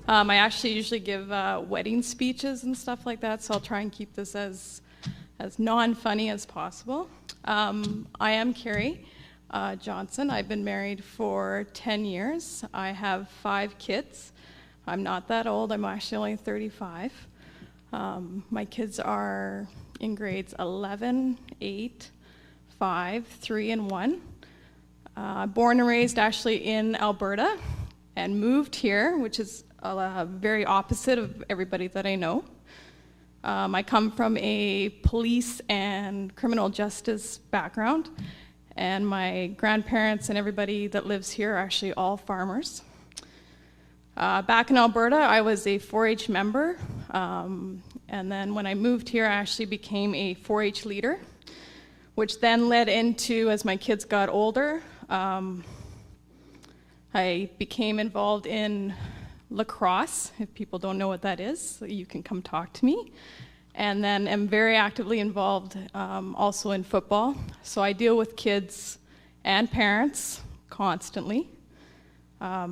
I actually usually give wedding speeches and stuff like that, so I'll try and keep this as non-funny as possible. I am Carrie Johnson. I've been married for 10 years. I have 5 kids. I'm not that old. I'm actually only 35. My kids are in grades 11, 8, 5, 3, and 1. Born and raised actually in Alberta and moved here, which is very opposite of everybody that I know. I come from a police and criminal justice background, and my grandparents and everybody that lives here are actually all farmers. Back in Alberta, I was a 4-H member, and then when I moved here, I actually became a 4-H leader, which then led into, as my kids got older, I became involved in lacrosse. If people don't know what that is, you can come talk to me. And then am very actively involved also in football. So I deal with kids and parents constantly. I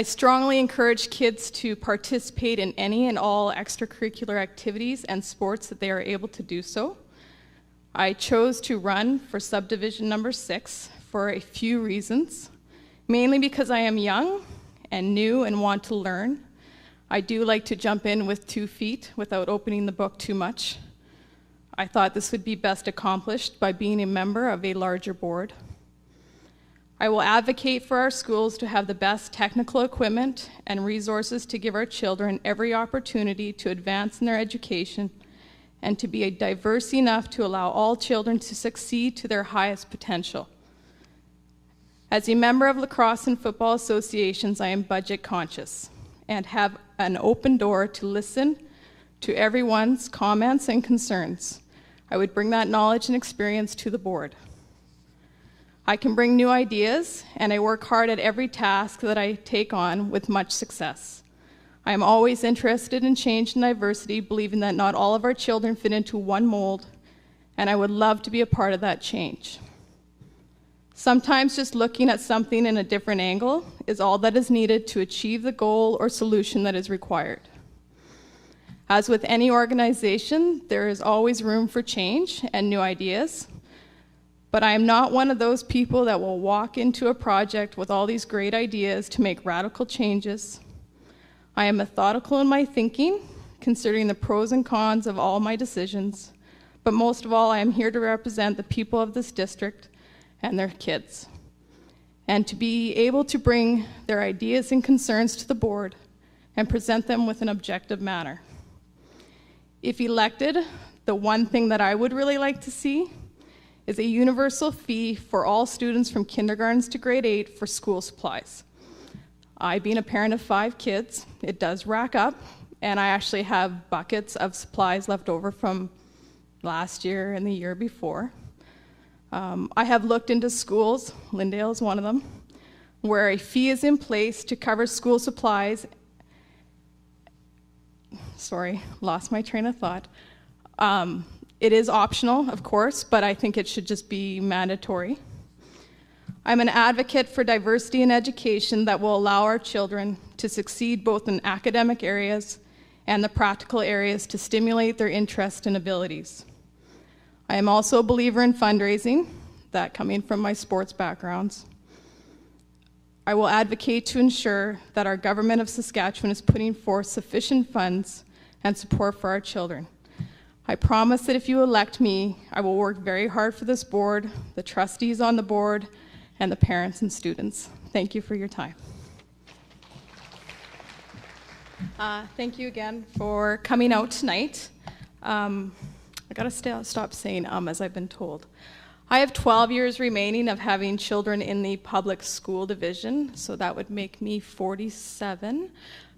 strongly encourage kids to participate in any and all extracurricular activities and sports that they are able to do so. I chose to run for subdivision number 6 for a few reasons, mainly because I am young and new and want to learn. I do like to jump in with 2 feet without opening the book too much. I thought this would be best accomplished by being a member of a larger board. I will advocate for our schools to have the best technical equipment and resources to give our children every opportunity to advance in their education and to be diverse enough to allow all children to succeed to their highest potential. As a member of lacrosse and football associations, I am budget conscious and have an open door to listen to everyone's comments and concerns. I would bring that knowledge and experience to the board. I can bring new ideas, and I work hard at every task that I take on with much success. I am always interested in change and diversity, believing that not all of our children fit into one mold, and I would love to be a part of that change. Sometimes just looking at something in a different angle is all that is needed to achieve the goal or solution that is required. As with any organization, there is always room for change and new ideas, but I am not one of those people that will walk into a project with all these great ideas to make radical changes. I am methodical in my thinking, considering the pros and cons of all my decisions, but most of all, I am here to represent the people of this district and their kids, and to be able to bring their ideas and concerns to the board and present them with an objective manner. If elected, the one thing that I would really like to see is a universal fee for all students from kindergartens to grade 8 for school supplies. I, being a parent of 5 kids, it does rack up, and I actually have buckets of supplies left over from last year and the year before. I have looked into schools, Lyndale is one of them, where a fee is in place to cover school supplies. Sorry, lost my train of thought. It is optional, of course, but I think it should just be mandatory. I'm an advocate for diversity in education that will allow our children to succeed both in academic areas and the practical areas to stimulate their interest and abilities. I am also a believer in fundraising, that coming from my sports backgrounds. I will advocate to ensure that our government of Saskatchewan is putting forth sufficient funds and support for our children. I promise that if you elect me, I will work very hard for this board, the trustees on the board, and the parents and students. Thank you for your time. Thank you again for coming out tonight. I gotta stop saying as I've been told. I have 12 years remaining of having children in the public school division, so that would make me 47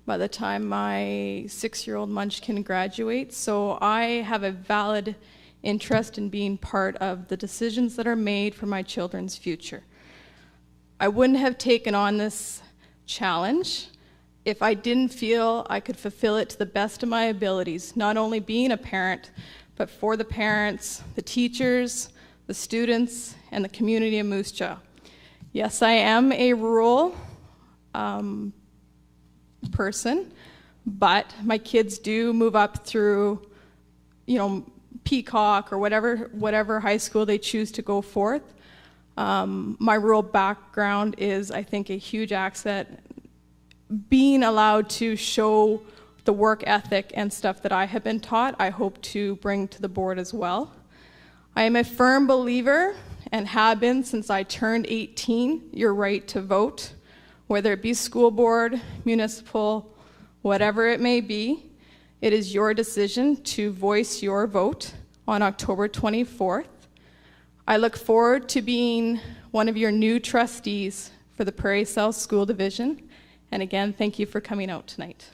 by the time my 6-year-old Munchkin graduates. So I have a valid interest in being part of the decisions that are made for my children's future. I wouldn't have taken on this challenge if I didn't feel I could fulfill it to the best of my abilities, not only being a parent, but for the parents, the teachers, the students, and the community of Moose Jaw. Yes, I am a rural person, but my kids do move up through, Peacock or whatever high school they choose to go forth. My rural background is, I think, a huge asset. Being allowed to show the work ethic and stuff that I have been taught, I hope to bring to the board as well. I am a firm believer, and have been since I turned 18, your right to vote, whether it be school board, municipal, whatever it may be. It is your decision to voice your vote on October 24th. I look forward to being one of your new trustees for the Prairie South School Division. And again, thank you for coming out tonight.